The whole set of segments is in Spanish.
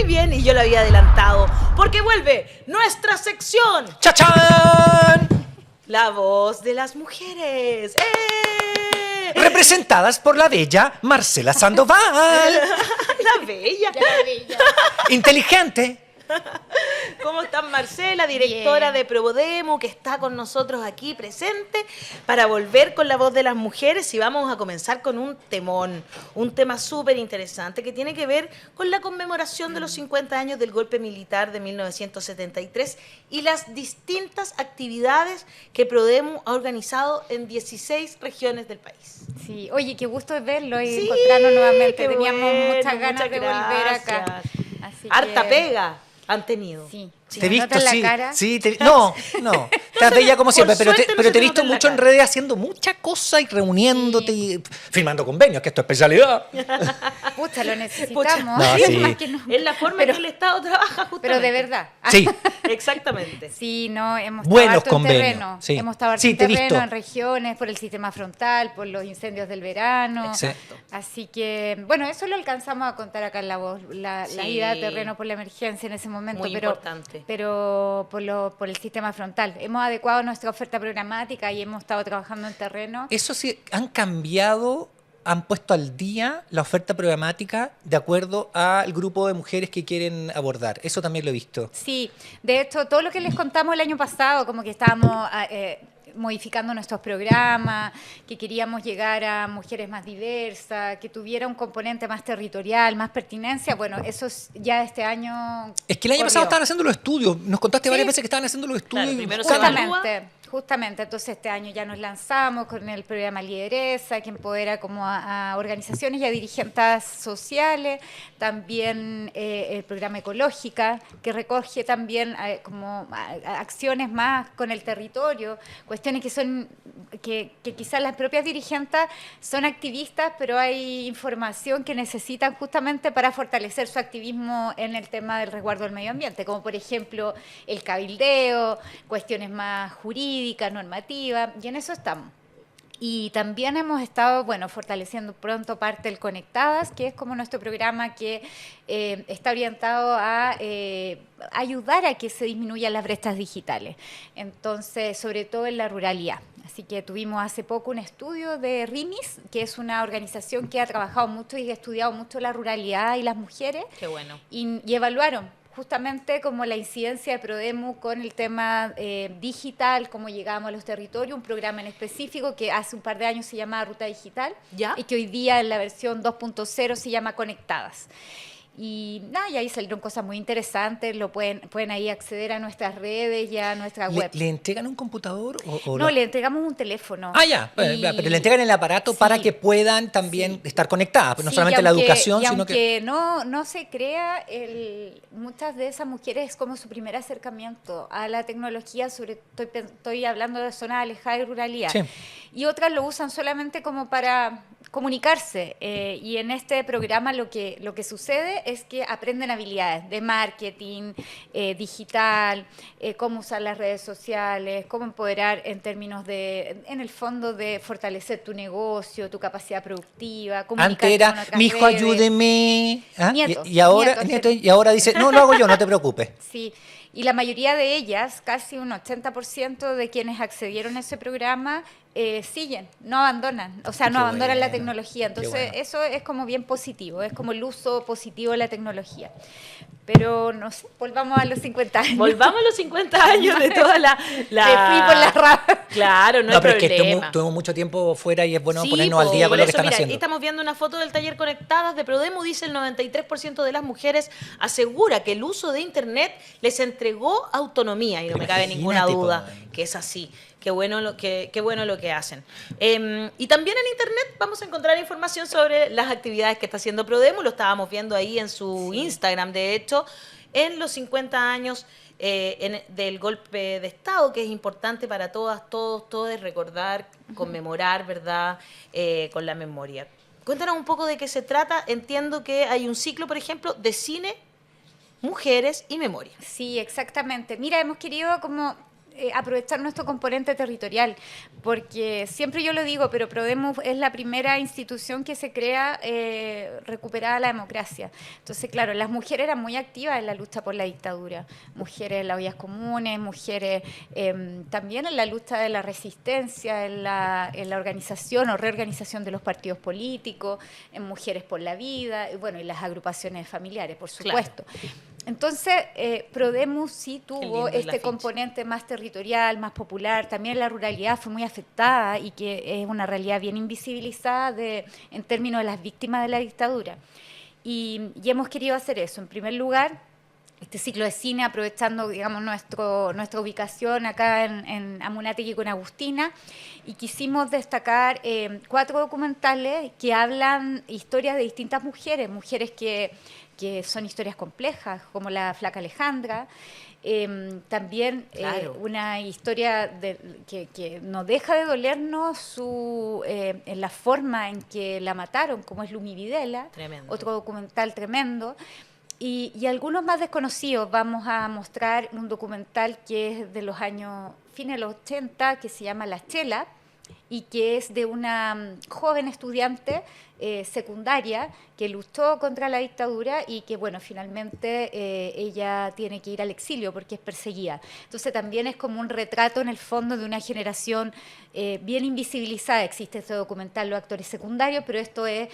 bien, y yo lo había adelantado, porque vuelve nuestra sección, ¡Chachán! La Voz de las Mujeres. ¡Eh! Representadas por la bella Marcela Sandoval. La bella. La bella. Inteligente. ¿Cómo estás, Marcela, directora de Probodemo, que está con nosotros aquí presente para volver con La Voz de las Mujeres? Y vamos a comenzar con un temón, un tema súper interesante que tiene que ver con la conmemoración de los 50 años del golpe militar de 1973 y las distintas actividades que Probodemo ha organizado en 16 regiones del país. Sí, oye, qué gusto verlo y Sí, encontrarnos nuevamente. qué Teníamos bueno, muchas ganas muchas de volver acá. gracias. Así Harta que- pega han tenido. Sí. Te he visto, ¿Notas la sí. cara? Sí, no. Estás bella como siempre, Por pero suerte no pero se te he te visto nota en la mucho en cara. redes haciendo muchas cosas y reuniéndote y firmando convenios, que es tu especialidad. Pucha, lo necesitamos. No, sí. Más que nunca. Es la forma Pero- en que el Estado trabaja justamente. Pero de verdad. Sí. Exactamente. Sí, no, hemos Buenos estado harto en convenios, terreno. sí. Hemos estado harto Sí, en te he terreno, visto. en regiones, por el sistema frontal, por los incendios del verano. Exacto. Así que, bueno, eso lo alcanzamos a contar acá en La Voz, la Sí. ida a terreno por la emergencia en ese momento. Muy pero, importante. Pero por el sistema frontal. Hemos adecuado nuestra oferta programática y hemos estado trabajando en terreno. Eso sí, han cambiado, han puesto al día la oferta programática de acuerdo al grupo de mujeres que quieren abordar. Eso también lo he visto. Sí, de hecho, todo lo que les contamos el año pasado, como que estábamos modificando nuestros programas, que queríamos llegar a mujeres más diversas, que tuviera un componente más territorial, más pertinencia, bueno, eso ya este año Es que el año pasado corrió. estaban haciendo los estudios. Nos contaste Sí. varias veces que estaban haciendo los estudios. Claro, y- primero se Justamente, entonces este año ya nos lanzamos con el programa Lideresa, que empodera como a organizaciones y a dirigentes sociales, también el programa Ecológica, que recoge también como acciones más con el territorio, cuestiones que son, que quizás las propias dirigentes son activistas, pero hay información que necesitan justamente para fortalecer su activismo en el tema del resguardo del medio ambiente, como por ejemplo el cabildeo, cuestiones más jurídicas, normativas, y en eso estamos. Y también hemos estado, bueno, fortaleciendo pronto parte del Conectadas, que es como nuestro programa que está orientado a ayudar a que se disminuyan las brechas digitales. Entonces, sobre todo en la ruralidad. Así que tuvimos hace poco un estudio de RIMIS, que es una organización que ha trabajado mucho y ha estudiado mucho la ruralidad y las mujeres. Qué bueno. Y evaluaron justamente como la incidencia de Prodemu con el tema digital, cómo llegamos a los territorios, un programa en específico que hace un par de años se llamaba Ruta Digital ¿Ya? y que hoy día en la versión 2.0 se llama Conectadas. Y nada, y ahí salieron cosas muy interesantes, pueden ahí acceder a nuestras redes y a nuestra web. ¿Le entregan un computador? O No, le entregamos un teléfono. Ah, ya, Y- pero le entregan el aparato para Sí. que puedan también estar conectadas, pues no Sí, solamente y la aunque- educación, y sino que... aunque no se crea, muchas de esas mujeres es como su primer acercamiento a la tecnología, estoy hablando de zonas alejadas y ruralidad. Sí. Y otras lo usan solamente como para comunicarse. Y en este programa lo que sucede es que aprenden habilidades de marketing, digital, cómo usar las redes sociales, cómo empoderar en términos de, en el fondo, de fortalecer tu negocio, tu capacidad productiva, comunicarte Antes era, con otras mijo, redes. ayúdeme. ¿Ah? Nietos, Y ahora, nietos. y ahora dice, no, lo hago yo, no te preocupes. Sí, y la mayoría de ellas, casi un 80% de quienes accedieron a ese programa, siguen, no abandonan, o sea, Qué no abandonan la bueno, tecnología. Entonces, qué bueno. eso es como bien positivo, es como el uso positivo de la tecnología. Pero, no sé, volvamos a los 50 años. Volvamos a los 50 años de toda la... Me fui por la rama. Claro, no hay pero es que problema. estuvimos mucho tiempo fuera y es bueno Sí, ponernos al po, día por con lo que eso, están mira, haciendo. Estamos viendo una foto del taller Conectadas de Prodemu. Dice el 93% de las mujeres asegura que el uso de Internet les entregó autonomía. Y no Pero me cabe ninguna imagínate, duda po. que es así. Qué bueno lo que hacen. Y también en Internet vamos a encontrar información sobre las actividades que está haciendo Prodemu. Lo estábamos viendo ahí en su Instagram, de hecho, en los 50 años del golpe de Estado, que es importante para todas, todos recordar, conmemorar, ¿verdad?, con la memoria. Cuéntanos un poco de qué se trata. Entiendo que hay un ciclo, por ejemplo, de cine, mujeres y memoria. Sí, exactamente. Mira, hemos querido como aprovechar nuestro componente territorial, porque siempre yo lo digo, pero Prodemu es la primera institución que se crea recuperada la democracia. Entonces, claro, las mujeres eran muy activas en la lucha por la dictadura, mujeres en las ollas comunes, mujeres también en la lucha de la resistencia, en la organización o reorganización de los partidos políticos, en Mujeres por la Vida, y bueno, y las agrupaciones familiares, por supuesto. Claro. Entonces, Prodemu sí tuvo este componente más territorial, más popular. También la ruralidad fue muy afectada y que es una realidad bien invisibilizada en términos de las víctimas de la dictadura. Y hemos querido hacer eso. En primer lugar, este ciclo de cine, aprovechando, digamos, nuestra ubicación acá en Amunátegui con Agustina, y quisimos destacar 4 documentales que hablan historias de distintas mujeres que son historias complejas, como la Flaca Alejandra, también claro. Una historia que no deja de dolernos en la forma en que la mataron, como es Lumi Videla, tremendo. Otro documental tremendo. Y algunos más desconocidos. Vamos a mostrar un documental que es de los años, fines de los 80, que se llama La Chela, y que es de una joven estudiante secundaria que luchó contra la dictadura y que, bueno, finalmente ella tiene que ir al exilio porque es perseguida. Entonces también es como un retrato en el fondo de una generación bien invisibilizada. Existe este documental, Los actores secundarios, pero esto es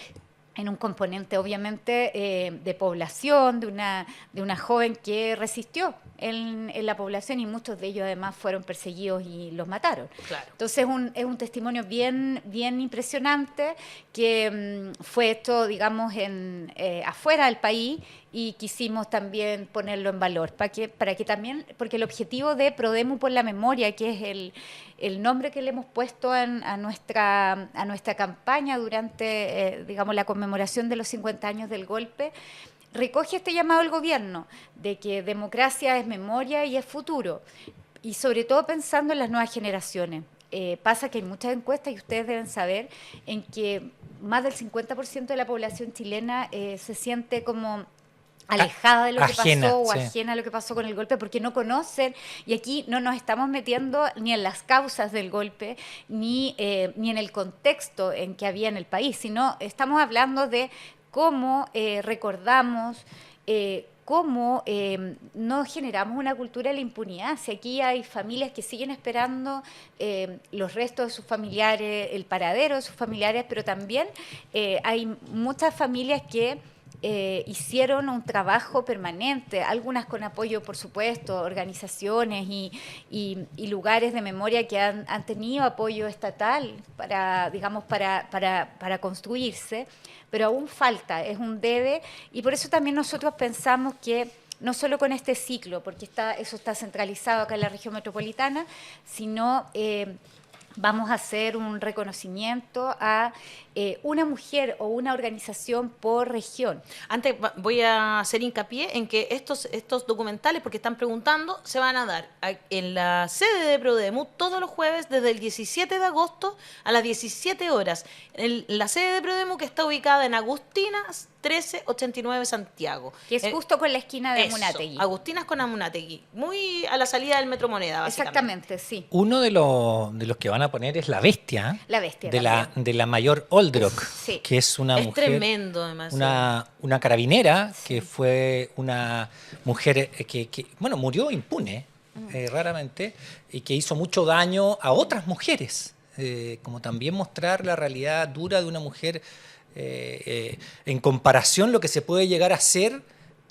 en un componente obviamente de población, de una joven que resistió en la población, y muchos de ellos además fueron perseguidos y los mataron. Claro. Entonces es un testimonio bien impresionante que fue hecho, digamos, afuera del país, y quisimos también ponerlo en valor, para que también, porque el objetivo de Prodemu por la Memoria, que es el nombre que le hemos puesto a nuestra campaña durante, digamos, la conmemoración de los 50 años del golpe, recoge este llamado al gobierno de que democracia es memoria y es futuro, y sobre todo pensando en las nuevas generaciones. Pasa que hay muchas encuestas, y ustedes deben saber, en que más del 50% de la población chilena se siente como alejada de lo ajena, que pasó, o sí, ajena a lo que pasó con el golpe, porque no conocen, y aquí no nos estamos metiendo ni en las causas del golpe, ni en el contexto en que había en el país, sino estamos hablando de cómo recordamos, cómo no generamos una cultura de la impunidad. Si aquí hay familias que siguen esperando los restos de sus familiares, el paradero de sus familiares, pero también hay muchas familias que hicieron un trabajo permanente, algunas con apoyo, por supuesto, organizaciones y lugares de memoria que han tenido apoyo estatal para, digamos, para construirse, pero aún falta, es un debe, y por eso también nosotros pensamos que no solo con este ciclo, porque eso está centralizado acá en la región metropolitana, sino vamos a hacer un reconocimiento a una mujer o una organización por región. Antes voy a hacer hincapié en que estos documentales, porque están preguntando, se van a dar en la sede de Prodemu todos los jueves desde el 17 de agosto a las 17 horas. La sede de Prodemu, que está ubicada en Agustinas 1389 Santiago. Que es justo con la esquina de Amunátegui. Agustinas con Amunátegui, muy a la salida del Metro Moneda, básicamente. Exactamente, sí. Uno de los que van a poner es La Bestia. La Bestia de la mayor Oldrock, sí, que es una mujer. Es tremendo, además. Una carabinera, sí, que fue una mujer que bueno, murió impune, raramente, y que hizo mucho daño a otras mujeres. Como también mostrar la realidad dura de una mujer en comparación lo que se puede llegar a ser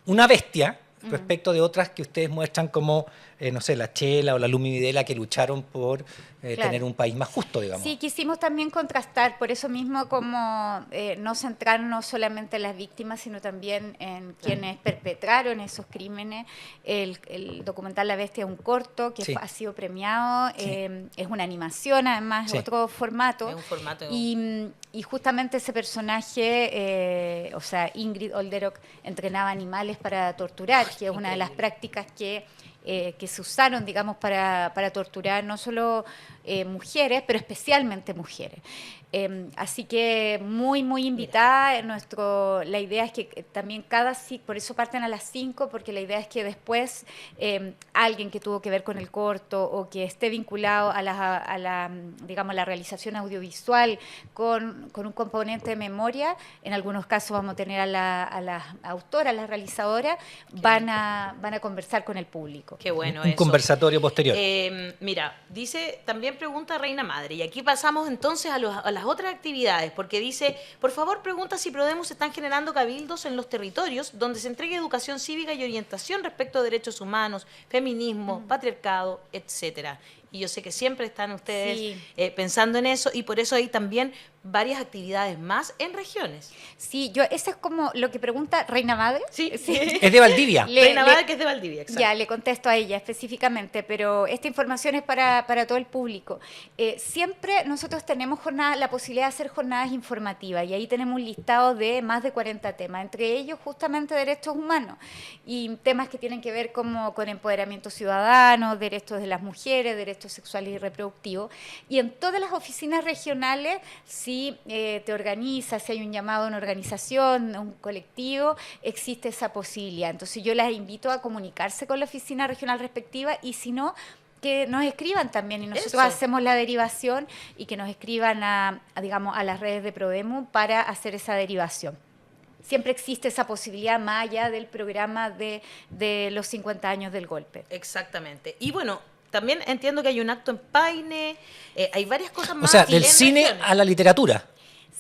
una bestia respecto de otras que ustedes muestran como, no sé, la Chela o la Lumi Videla, que lucharon por tener un país más justo, digamos. Sí, quisimos también contrastar, por eso mismo como no centrarnos solamente en las víctimas, sino también en quienes perpetraron esos crímenes. El documental La Bestia es un corto que sí, ha sido premiado, sí, es una animación, además, sí, otro formato. Es un formato. Y justamente ese personaje, o sea, Ingrid Olderock entrenaba animales para torturar, que es una de las prácticas que se usaron, digamos, para torturar no solo mujeres, pero especialmente mujeres. Así que muy invitada. La idea es que también por eso parten a las 5, porque la idea es que después alguien que tuvo que ver con el corto o que esté vinculado a digamos, la realización audiovisual con un componente de memoria, en algunos casos vamos a tener a las autoras, las realizadoras, van a conversar con el público. Qué bueno Un eso. conversatorio posterior. Mira, también pregunta Reina Madre, y aquí pasamos entonces a las otras actividades, porque dice, por favor pregunta si Prodemus están generando cabildos en los territorios donde se entregue educación cívica y orientación respecto a derechos humanos, feminismo, patriarcado, etcétera. Y yo sé que siempre están ustedes pensando en eso, y por eso hay también varias actividades más en regiones. Sí, eso es como lo que pregunta Reina Madre. Sí. Es de Valdivia. Reina Madre, que es de Valdivia, exacto. Ya, le contesto a ella específicamente, pero esta información es para todo el público. Siempre nosotros tenemos la posibilidad de hacer jornadas informativas, y ahí tenemos un listado de más de 40 temas, entre ellos justamente derechos humanos, y temas que tienen que ver como con empoderamiento ciudadano, derechos de las mujeres, derechos sexuales y reproductivos. Y en todas las oficinas regionales, si te organizas, si hay un llamado a una organización, un colectivo, existe esa posibilidad. Entonces yo las invito a comunicarse con la oficina regional respectiva, y si no, que nos escriban también, y nosotros hacemos la derivación, y que nos escriban digamos, a las redes de Prodemu para hacer esa derivación. Siempre existe esa posibilidad más allá del programa de los 50 años del golpe. Exactamente. Y bueno, también entiendo que hay un acto en Paine, hay varias cosas más. O sea, del cine regiones. a la literatura.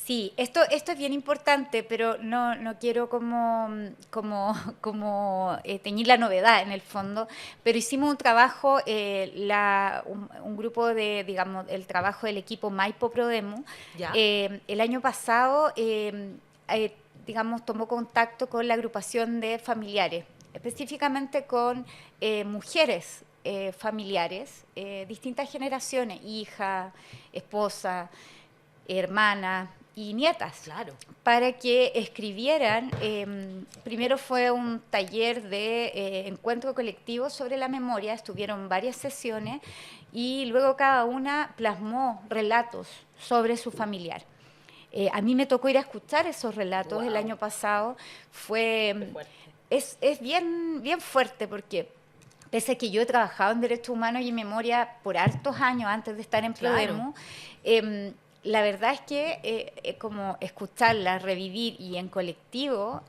Sí, esto es bien importante, pero no quiero como teñir la novedad en el fondo, pero hicimos un trabajo, un grupo digamos, el trabajo del equipo Maipo Prodemu, el año pasado, digamos, tomó contacto con la agrupación de familiares, específicamente con mujeres familiares, distintas generaciones, hija, esposa, hermana y nietas, claro, para que escribieran. Primero fue un taller de encuentro colectivo sobre la memoria, estuvieron varias sesiones, y luego cada una plasmó relatos sobre su familiar. A mí me tocó ir a escuchar esos relatos el año pasado. Es bien fuerte, porque pese a que yo he trabajado en derechos humanos y en memoria por hartos años antes de estar en Prodemu, la verdad es que como escucharla, revivir y en colectivo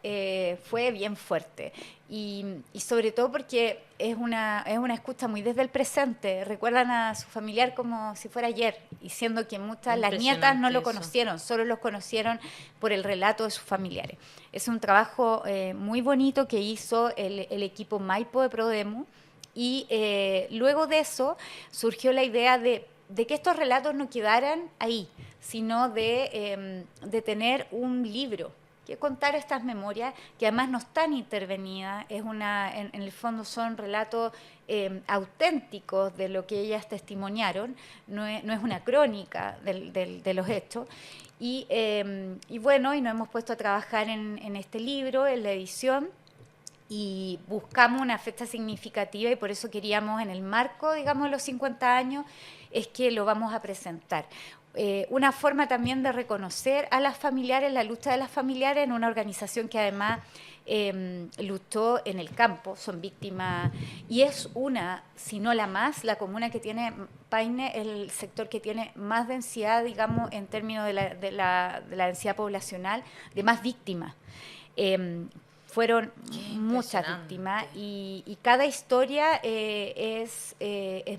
fue bien fuerte. Y sobre todo porque es una escucha muy desde el presente. Recuerdan a su familiar como si fuera ayer, y siendo que muchas, las nietas no lo conocieron, solo los conocieron por el relato de sus familiares. Es un trabajo muy bonito que hizo el equipo Maipo de Prodemu, y luego de eso surgió la idea de que estos relatos no quedaran ahí, sino de tener un libro que contar estas memorias, que además no están intervenidas, en el fondo son relatos auténticos de lo que ellas testimoniaron, no es una crónica de los hechos. Y bueno, y nos hemos puesto a trabajar en este libro, en la edición, y buscamos una fecha significativa, y por eso queríamos, en el marco, digamos, de los 50 años, es que lo vamos a presentar. Una forma también de reconocer a las familiares, la lucha de las familiares, en una organización que además luchó en el campo, son víctimas, y es si no la más, la comuna que tiene Paine, el sector que tiene más densidad, digamos, en términos de la densidad poblacional, de más víctimas. Fueron muchas víctimas, y cada historia es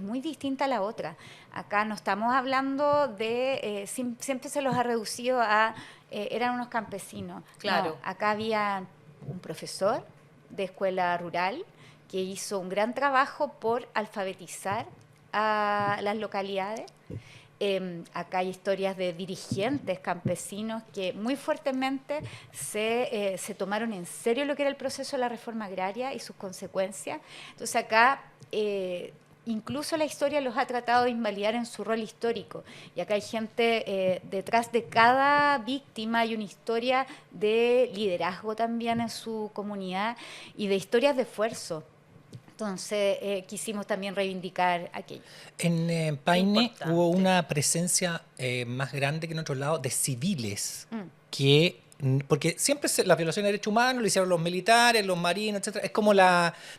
muy distinta a la otra. Acá no estamos hablando siempre se los ha reducido a, eran unos campesinos. Claro. No, acá había un profesor de escuela rural que hizo un gran trabajo por alfabetizar a las localidades. Acá hay historias de dirigentes campesinos que muy fuertemente se tomaron en serio lo que era el proceso de la reforma agraria y sus consecuencias. Entonces acá incluso la historia los ha tratado de invalidar en su rol histórico, y acá hay gente, detrás de cada víctima hay una historia de liderazgo también en su comunidad, y de historias de esfuerzo. Entonces quisimos también reivindicar aquello. En Paine Importante. hubo una presencia más grande que en otros lados de civiles que... Porque siempre las violaciones de derechos humanos lo hicieron los militares, los marinos, etcétera. Es como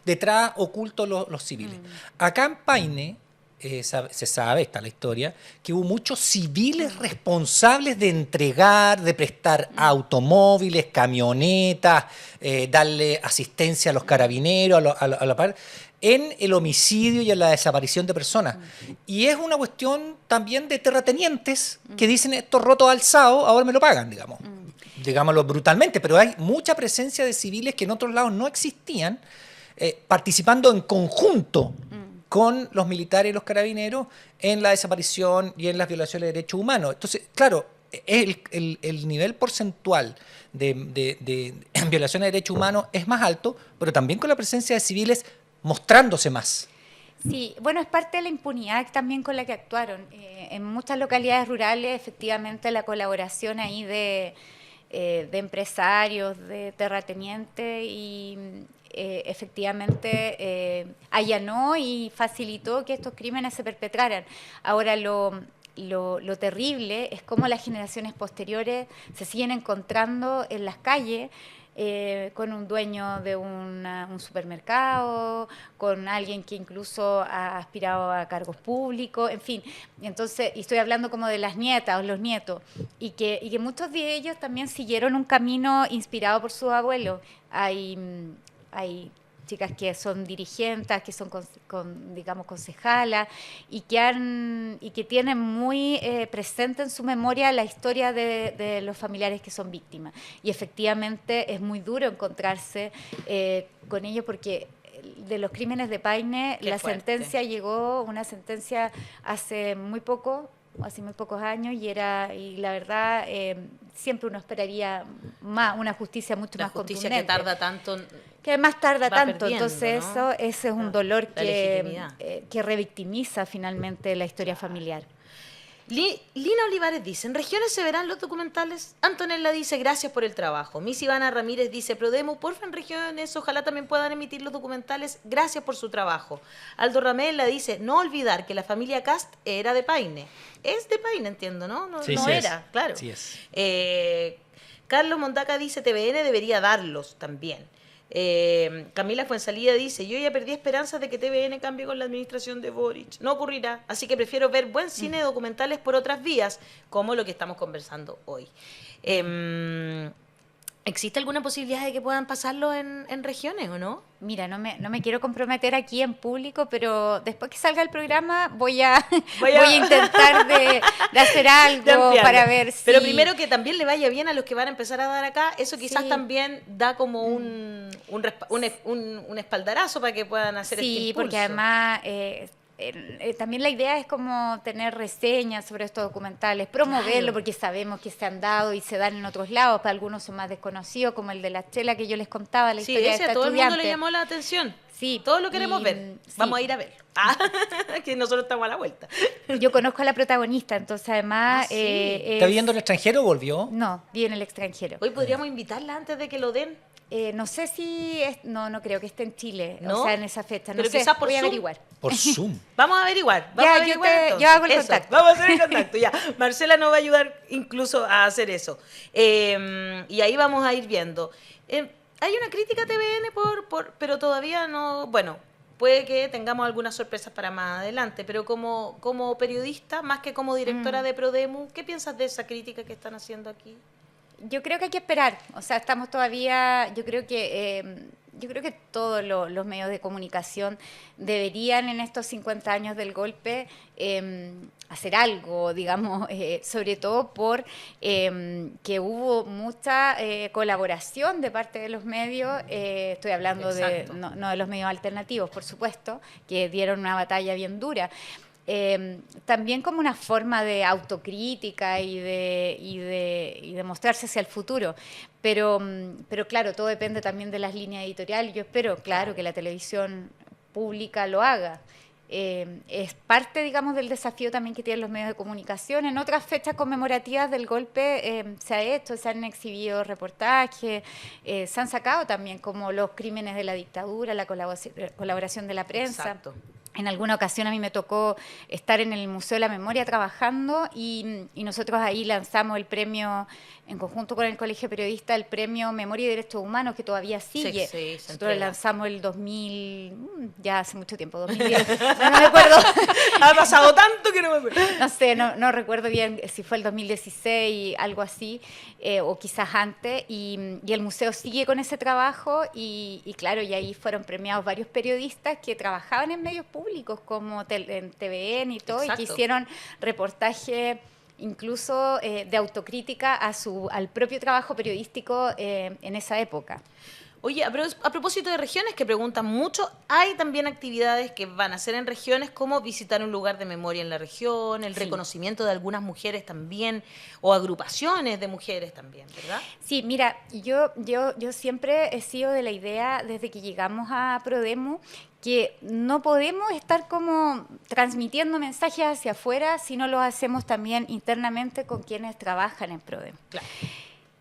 detrás oculto los civiles. Acá en Paine se sabe, está la historia, que hubo muchos civiles responsables de entregar, de prestar automóviles, camionetas, darle asistencia a los carabineros, a la par, en el homicidio y en la desaparición de personas. Y es una cuestión también de terratenientes que dicen, estos rotos alzados, ahora me lo pagan, digamos. Digámoslo brutalmente, pero hay mucha presencia de civiles que en otros lados no existían, participando en conjunto con los militares y los carabineros en la desaparición y en las violaciones de derechos humanos. Entonces, claro, el nivel porcentual de violaciones de derechos humanos es más alto, pero también con la presencia de civiles mostrándose más. Sí, bueno, es parte de la impunidad también con la que actuaron. En muchas localidades rurales, efectivamente, la colaboración ahí de empresarios, de terratenientes y efectivamente allanó y facilitó que estos crímenes se perpetraran. Ahora lo terrible es cómo las generaciones posteriores se siguen encontrando en las calles con un dueño de un supermercado, con alguien que incluso ha aspirado a cargos públicos, en fin. Entonces, y estoy hablando como de las nietas o los nietos, y que muchos de ellos también siguieron un camino inspirado por sus abuelos. Hay chicas que son dirigentes, que son digamos concejalas y que tienen muy presente en su memoria la historia de los familiares que son víctimas. Y efectivamente es muy duro encontrarse con ellos porque de los crímenes de Paine Qué la fuerte. sentencia llegó, una sentencia hace muy pocos años y la verdad siempre uno esperaría más, una justicia mucho La más justicia contundente. que tarda tanto. Que además tarda va tanto, perdiendo, entonces ¿no? ese es un dolor La legitimidad. que revictimiza finalmente la historia familiar. Lina Olivares dice, ¿en regiones se verán los documentales? Antonella dice, gracias por el trabajo. Miss Ivana Ramírez dice, Prodemu, porfa en regiones, ojalá también puedan emitir los documentales, gracias por su trabajo. Aldo Ramela dice, no olvidar que la familia Cast era de Paine. Es de Paine, entiendo, ¿no? No, Sí, no sí era, es. claro. Sí es. Carlos Mondaca dice, TVN debería darlos también. Camila Fuensalida dice, yo ya perdí esperanzas de que TVN cambie con la administración de Boric. No ocurrirá, así que prefiero ver buen cine documentales por otras vías, como lo que estamos conversando hoy. ¿Existe alguna posibilidad de que puedan pasarlo en regiones o no? Mira, no me quiero comprometer aquí en público, pero después que salga el programa voy a intentar de hacer De algo ampliarlo. para ver si... Pero primero que también le vaya bien a los que van a empezar a dar acá, eso quizás Sí. también da como un espaldarazo para que puedan hacer este Sí, impulso. porque además también la idea es como tener reseñas sobre estos documentales, promoverlo, Claro. porque sabemos que se han dado y se dan en otros lados, para algunos son más desconocidos, como el de la Chela que yo les contaba, la Sí, historia de ese esta a todo el mundo le estudiante. llamó la atención. Sí, Todos lo queremos y, ver. sí. Vamos a ir a verlo. Que nosotros estamos a la vuelta. Yo conozco a la protagonista, entonces además... Ah, sí. ¿Está viviendo en el extranjero o volvió? No, vive en el extranjero. Hoy podríamos invitarla antes de que lo den. No sé si... no creo que esté en Chile, ¿No? o sea, en esa fecha. No Pero sé, quizás por voy a Zoom. averiguar. Por Zoom. Vamos a averiguar. Vamos Ya, a yo averiguar te- entonces. yo hago el Eso, contacto. Vamos a hacer el contacto, ya. Marcela nos va a ayudar incluso a hacer eso. Y ahí vamos a ir viendo. Hay una crítica a TVN pero todavía no... Bueno, puede que tengamos algunas sorpresas para más adelante, pero como periodista, más que como directora de Prodemu, ¿qué piensas de esa crítica que están haciendo aquí? Yo creo que hay que esperar, o sea, estamos todavía, yo creo que todos los medios de comunicación deberían en estos 50 años del golpe hacer algo, digamos, sobre todo por que hubo mucha colaboración de parte de los medios, estoy hablando Exacto. no de los medios alternativos, por supuesto, que dieron una batalla bien dura. También como una forma de autocrítica y de mostrarse hacia el futuro. Pero claro, todo depende también de las líneas editoriales. Yo espero, claro, que la televisión pública lo haga. Es parte, digamos, del desafío también que tienen los medios de comunicación. En otras fechas conmemorativas del golpe se han exhibido reportajes, se han sacado también como los crímenes de la dictadura, la colaboración de la prensa. Exacto. En alguna ocasión a mí me tocó estar en el Museo de la Memoria trabajando y nosotros ahí lanzamos el premio, en conjunto con el Colegio Periodista, el premio Memoria y Derechos Humanos, que todavía sigue. Sí, nosotros lo lanzamos el 2000, ya hace mucho tiempo, 2010, no me acuerdo. Ha pasado tanto que no me acuerdo. No sé, no recuerdo bien si fue el 2016, algo así, o quizás antes, y el museo sigue con ese trabajo y claro, y ahí fueron premiados varios periodistas que trabajaban en medios públicos como en TVN y todo, Exacto. y que hicieron reportaje incluso de autocrítica al propio trabajo periodístico en esa época. Oye, a propósito de regiones que preguntan mucho, hay también actividades que van a hacer en regiones como visitar un lugar de memoria en la región, el reconocimiento de algunas mujeres también, o agrupaciones de mujeres también, ¿verdad? Sí, mira, yo siempre he sido de la idea, desde que llegamos a Prodemu, que no podemos estar como transmitiendo mensajes hacia afuera si no lo hacemos también internamente con quienes trabajan en Prodemu. Claro.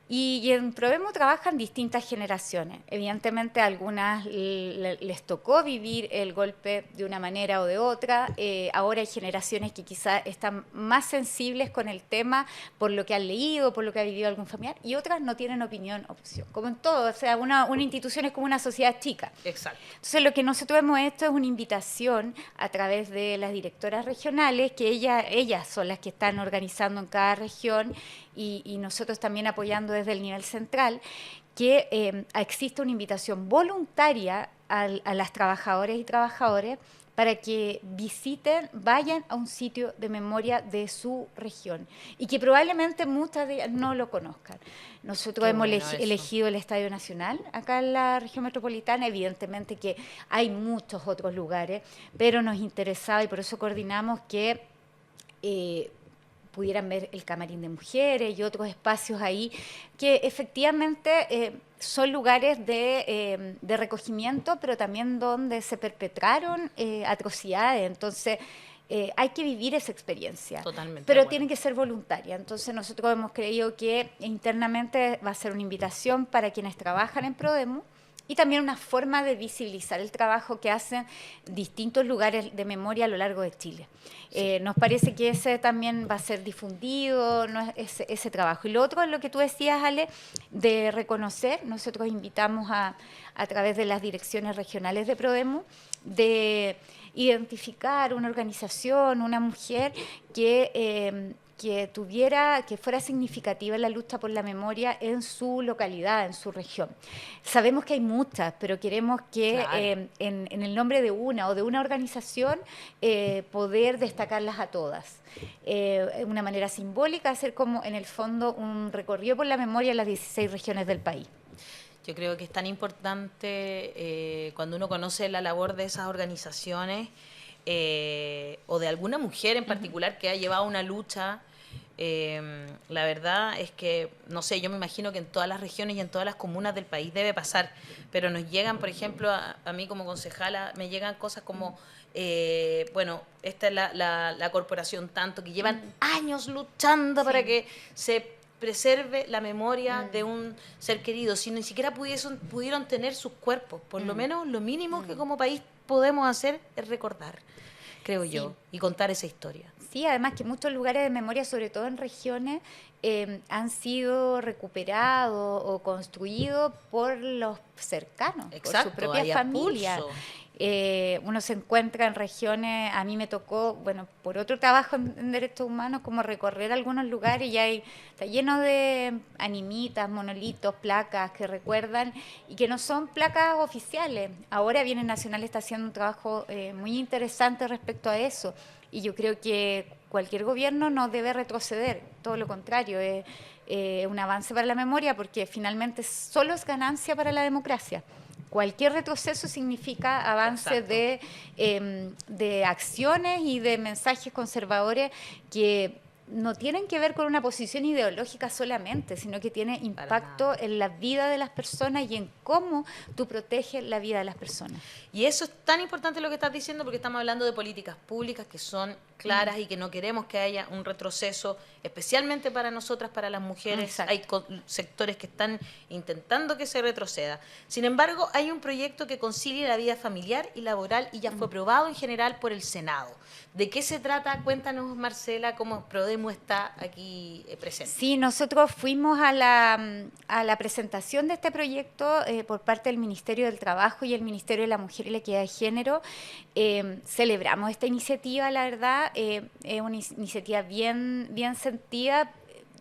Y en Prodemu trabajan distintas generaciones. Evidentemente a algunas les tocó vivir el golpe de una manera o de otra. Ahora hay generaciones que quizás están más sensibles con el tema por lo que han leído, por lo que ha vivido algún familiar, y otras no tienen opinión, opción. Como en todo, o sea, una institución es como una sociedad chica. Exacto. Entonces lo que nosotros hemos hecho es una invitación a través de las directoras regionales, que ellas son las que están organizando en cada región, y nosotros también apoyando desde el nivel central, que exista una invitación voluntaria a las trabajadoras y trabajadores para que vayan a un sitio de memoria de su región y que probablemente muchas de ellas no lo conozcan. Nosotros hemos elegido el Estadio Nacional acá en la región metropolitana, evidentemente que hay muchos otros lugares, pero nos interesaba y por eso coordinamos que pudieran ver el camarín de mujeres y otros espacios ahí que efectivamente son lugares de recogimiento, pero también donde se perpetraron atrocidades. Entonces, hay que vivir esa experiencia. Totalmente. Pero bueno. tiene que ser voluntaria. Entonces, nosotros hemos creído que internamente va a ser una invitación para quienes trabajan en Prodemu, y también una forma de visibilizar el trabajo que hacen distintos lugares de memoria a lo largo de Chile. Sí. Nos parece que ese también va a ser difundido, ¿no? ese trabajo. Y lo otro es lo que tú decías, Ale, de reconocer. Nosotros invitamos a través de las direcciones regionales de Prodemu, de identificar una organización, una mujer que fuera significativa en la lucha por la memoria en su localidad, en su región. Sabemos que hay muchas, pero queremos que claro, en el nombre de una o de una organización poder destacarlas a todas. Una manera simbólica, hacer como en el fondo un recorrido por la memoria en las 16 regiones del país. Yo creo que es tan importante cuando uno conoce la labor de esas organizaciones o de alguna mujer en particular que ha llevado una lucha. La verdad es que, no sé, yo me imagino que en todas las regiones y en todas las comunas del país debe pasar, pero nos llegan, por ejemplo, a mí como concejala, me llegan cosas como, bueno, esta es la corporación tanto, que llevan años luchando para que se preserve la memoria de un ser querido, si ni siquiera pudieron tener sus cuerpos, por lo menos lo mínimo que como país podemos hacer es recordar, creo yo, y contar esa historia. Sí, además que muchos lugares de memoria, sobre todo en regiones, han sido recuperados o construidos por los cercanos, exacto, por su propia familia. Uno se encuentra en regiones, a mí me tocó, bueno, por otro trabajo en derechos humanos, como recorrer algunos lugares y está lleno de animitas, monolitos, placas que recuerdan y que no son placas oficiales. Ahora Bienes Nacionales está haciendo un trabajo muy interesante respecto a eso. Y yo creo que cualquier gobierno no debe retroceder, todo lo contrario, es un avance para la memoria porque finalmente solo es ganancia para la democracia. Cualquier retroceso significa avance de acciones y de mensajes conservadores que no tienen que ver con una posición ideológica solamente, sino que tiene impacto en la vida de las personas y en cómo tú proteges la vida de las personas. Y eso es tan importante lo que estás diciendo, porque estamos hablando de políticas públicas que son claras y que no queremos que haya un retroceso, especialmente para nosotras, para las mujeres. Exacto. Hay sectores que están intentando que se retroceda. Sin embargo, hay un proyecto que concilia la vida familiar y laboral y ya fue aprobado en general por el Senado. ¿De qué se trata? Cuéntanos, Marcela, cómo Prodemu está aquí presente. Sí, nosotros fuimos a la presentación de este proyecto por parte del Ministerio del Trabajo y el Ministerio de la Mujer y la Equidad de Género. Celebramos esta iniciativa, la verdad, es una iniciativa bien sentida,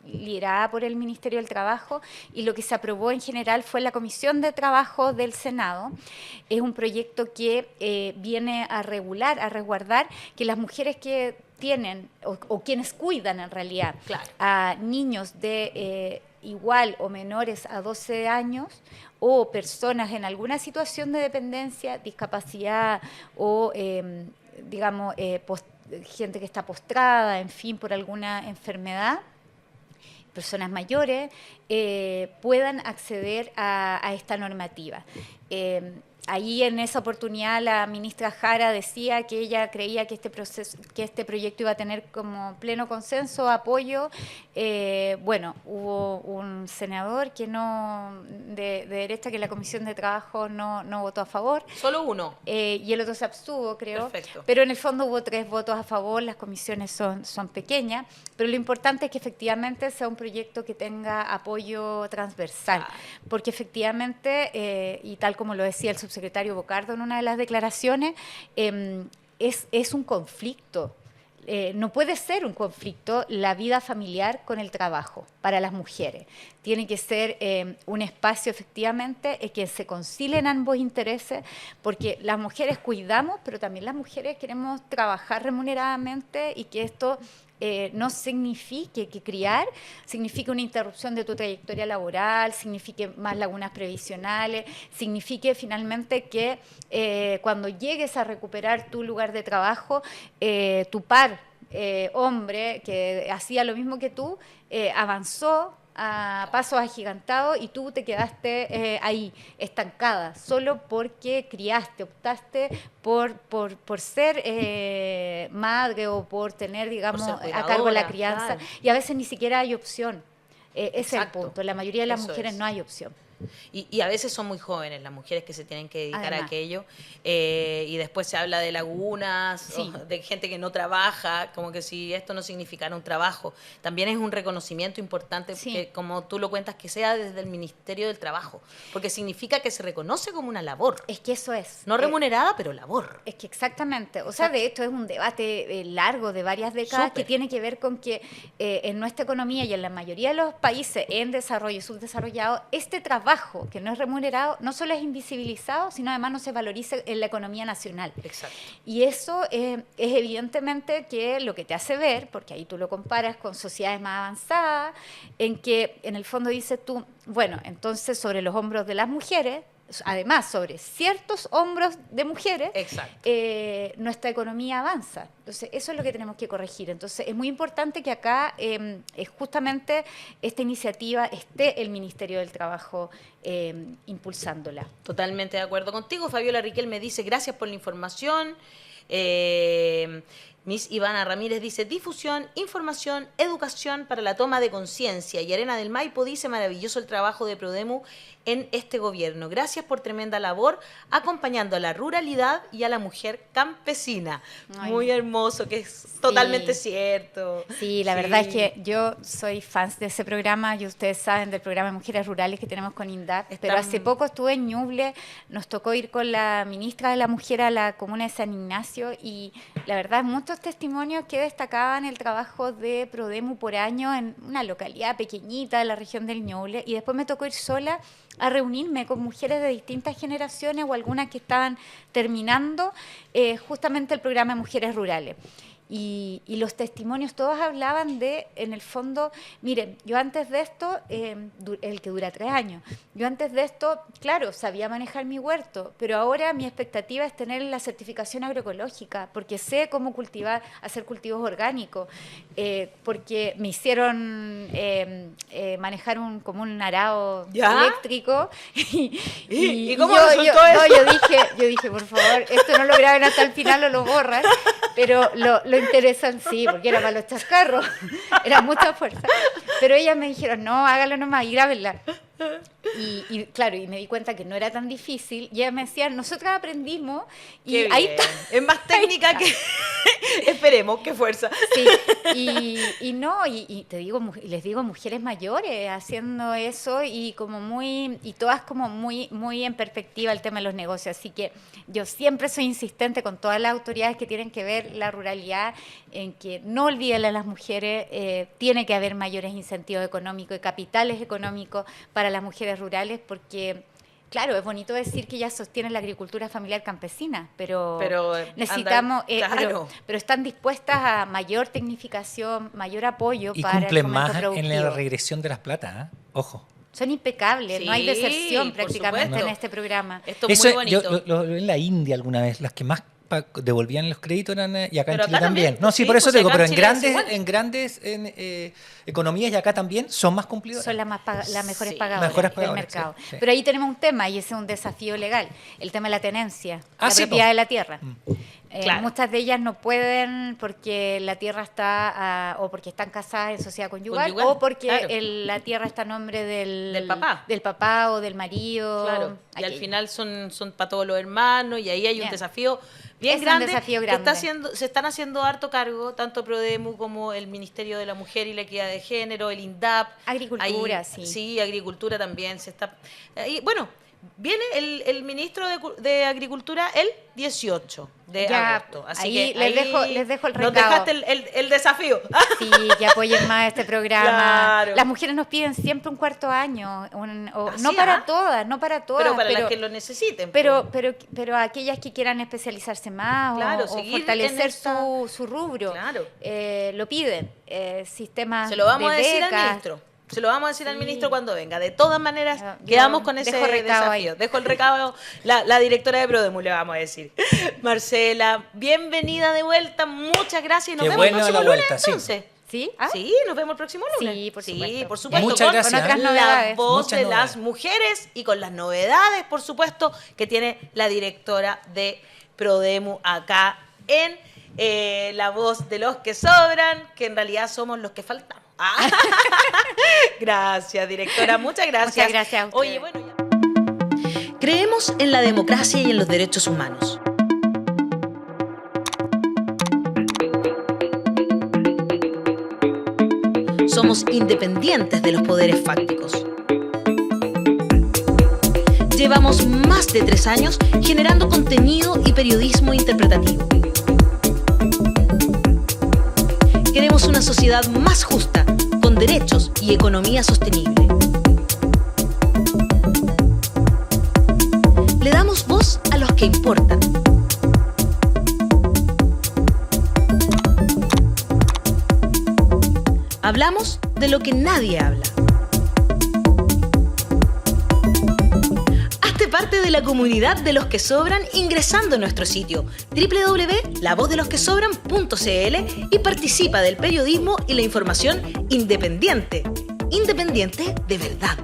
liderada por el Ministerio del Trabajo, y lo que se aprobó en general fue la Comisión de Trabajo del Senado. Es un proyecto que viene a regular, a resguardar que las mujeres que tienen, o quienes cuidan en realidad, Claro. a niños de igual o menores a 12 años, o personas en alguna situación de dependencia, discapacidad o, digamos, gente que está postrada, en fin, por alguna enfermedad, personas mayores, puedan acceder a esta normativa. Ahí en esa oportunidad la ministra Jara decía que ella creía que este proyecto iba a tener como pleno consenso, apoyo. Bueno, hubo un senador que de derecha, que la Comisión de Trabajo no votó a favor. Solo uno. Y el otro se abstuvo, creo. Perfecto. Pero en el fondo hubo 3 votos a favor, las comisiones son pequeñas, pero lo importante es que efectivamente sea un proyecto que tenga apoyo transversal, porque efectivamente, y tal como lo decía el subsecretario Bocardo en una de las declaraciones, es un conflicto. No puede ser un conflicto la vida familiar con el trabajo para las mujeres. Tiene que ser un espacio efectivamente en que se concilien ambos intereses, porque las mujeres cuidamos, pero también las mujeres queremos trabajar remuneradamente, y que esto no signifique que criar signifique una interrupción de tu trayectoria laboral, signifique más lagunas previsionales, signifique finalmente que cuando llegues a recuperar tu lugar de trabajo, tu par hombre que hacía lo mismo que tú avanzó a pasos agigantados y tú te quedaste ahí, estancada, solo porque criaste, optaste por ser madre, o por tener, digamos, a cargo la crianza, claro. y a veces ni siquiera hay opción. Ese es el Exacto. punto. La mayoría de las Eso mujeres es. no hay opción. Y a veces son muy jóvenes las mujeres que se tienen que dedicar Además. a aquello, y después se habla de lagunas, Sí. o de gente que no trabaja, como que si esto no significara un trabajo. También es un reconocimiento importante, Sí. que, como tú lo cuentas, que sea desde el Ministerio del Trabajo, porque significa que se reconoce como una labor, Es que eso es. no remunerada, pero labor. Es que exactamente, o sea, de hecho es un debate largo de varias décadas Súper. que tiene que ver con que en nuestra economía y en la mayoría de los países en desarrollo y subdesarrollados, este trabajo que no es remunerado no solo es invisibilizado, sino además no se valoriza en la economía nacional. Exacto. Y eso es evidentemente que lo que te hace ver, porque ahí tú lo comparas con sociedades más avanzadas, en que en el fondo dices tú, bueno, entonces sobre los hombros de las mujeres, además sobre ciertos hombros de mujeres, Exacto. nuestra economía avanza. Entonces eso es lo que tenemos que corregir. Entonces es muy importante que acá justamente esta iniciativa esté el Ministerio del Trabajo impulsándola. Totalmente de acuerdo contigo. Fabiola Riquel me dice, gracias por la información. Miss Ivana Ramírez dice, difusión, información, educación para la toma de conciencia. Y Arena del Maipo dice, maravilloso el trabajo de Prodemu en este gobierno. Gracias por tremenda labor acompañando a la ruralidad y a la mujer campesina. Ay. Muy hermoso, que es totalmente cierto. Sí, la verdad es que yo soy fan de ese programa, y ustedes saben del programa de Mujeres Rurales que tenemos con INDAP, pero hace poco estuve en Ñuble, nos tocó ir con la ministra de la Mujer a la comuna de San Ignacio, y la verdad muchos testimonios que destacaban el trabajo de Prodemu por año en una localidad pequeñita de la región del Ñuble, y después me tocó ir sola a reunirme con mujeres de distintas generaciones o algunas que estaban terminando justamente el programa de Mujeres Rurales. Y los testimonios todos hablaban de, en el fondo, miren, yo antes de esto, el que dura 3 años, yo antes de esto, claro, sabía manejar mi huerto, pero ahora mi expectativa es tener la certificación agroecológica, porque sé cómo cultivar, hacer cultivos orgánicos, porque me hicieron manejar como un arado eléctrico. ¿Y cómo resultó eso? No, yo dije, por favor, esto no lo graben hasta el final o lo borran, pero lo interesante, sí, porque era para los chascarros, era mucha fuerza. Pero ellas me dijeron, no, hágalo nomás y grábenla. Y claro, y me di cuenta que no era tan difícil. Y ellas me decían, nosotras aprendimos y ahí está. Es más técnica que... Esperemos, qué fuerza. Sí, y te digo, y les digo, mujeres mayores haciendo eso y todas como muy en perspectiva el tema de los negocios. Así que yo siempre soy insistente con todas las autoridades que tienen que ver la ruralidad en que no olviden a las mujeres, tiene que haber mayores incentivos económicos y capitales económicos para las mujeres rurales, porque claro, es bonito decir que ellas sostienen la agricultura familiar campesina, pero necesitamos, claro. pero están dispuestas a mayor tecnificación, mayor apoyo y para cumplen el fomento más productivo. en la regresión de las platas, ¿eh? Ojo. Son impecables, Sí, no hay deserción por prácticamente supuesto. en este programa. Esto es muy bonito. Yo lo vi en la India alguna vez, las que más devolvían los créditos eran, y acá Pero en Chile acá también. también, No, sí, sí, por eso pues te digo, acá pero en Chile es igual. en grandes economías y acá también son más cumplidoras. Son las mejores Sí, pagadoras mejores del pagadoras, mercado. sí. Pero ahí tenemos un tema y ese es un desafío legal, el tema de la tenencia, la sí, propiedad po. de la tierra. Claro. Muchas de ellas no pueden porque la tierra está, o porque están casadas en sociedad conyugal, o porque claro. la tierra está a nombre Del papá. del papá o del marido. Claro, y al aquello. final son para todos los hermanos y ahí hay un Bien. desafío bien Es un grande. desafío que grande. se están haciendo harto cargo, tanto Prodemu como el Ministerio de la Mujer y la Equidad de Género, el INDAP. Agricultura, Ahí, sí. Sí, agricultura también se está... Ahí, bueno, viene el ministro de Agricultura el 18 de Ya, agosto. Así ahí que les dejo el nos recado. dejaste el desafío. Sí, que apoyen más este programa. Claro. Las mujeres nos piden siempre un cuarto año, ¿Ah, no sí, para todas, Pero para las que lo necesiten. pero aquellas que quieran especializarse más Claro, o seguir fortalecer en esta- su rubro, Claro. lo piden. Sistemas Se lo vamos de a decir becas. al ministro. Se lo vamos a decir al Sí. ministro cuando venga. De todas maneras, Yo quedamos con ese dejo recado ahí. desafío. Dejo el recado, la directora de Prodemu le vamos a decir. Marcela, bienvenida de vuelta. Muchas gracias y nos Qué vemos el bueno próximo la lunes vuelta, sí. entonces. ¿Sí? ¿Ah? Sí, nos vemos el próximo lunes. Sí, por supuesto. Sí, por supuesto. Muchas gracias. Con otras La novedades. voz Muchas de novedades. las mujeres y con las novedades, por supuesto, que tiene la directora de Prodemu acá en La Voz de los que Sobran, que en realidad somos los que faltamos. Ah. Gracias, directora. Muchas gracias. Muchas gracias a ustedes. Oye, bueno, ya. Creemos en la democracia y en los derechos humanos. Somos independientes de los poderes fácticos. Llevamos más de 3 años generando contenido y periodismo interpretativo. Queremos una sociedad más justa, con derechos y economía sostenible. Le damos voz a los que importan. Hablamos de lo que nadie habla. Hazte parte de la comunidad de los que sobran ingresando a nuestro sitio www.lavozdelosquesobran.cl y participa del periodismo y la información independiente. Independiente de verdad.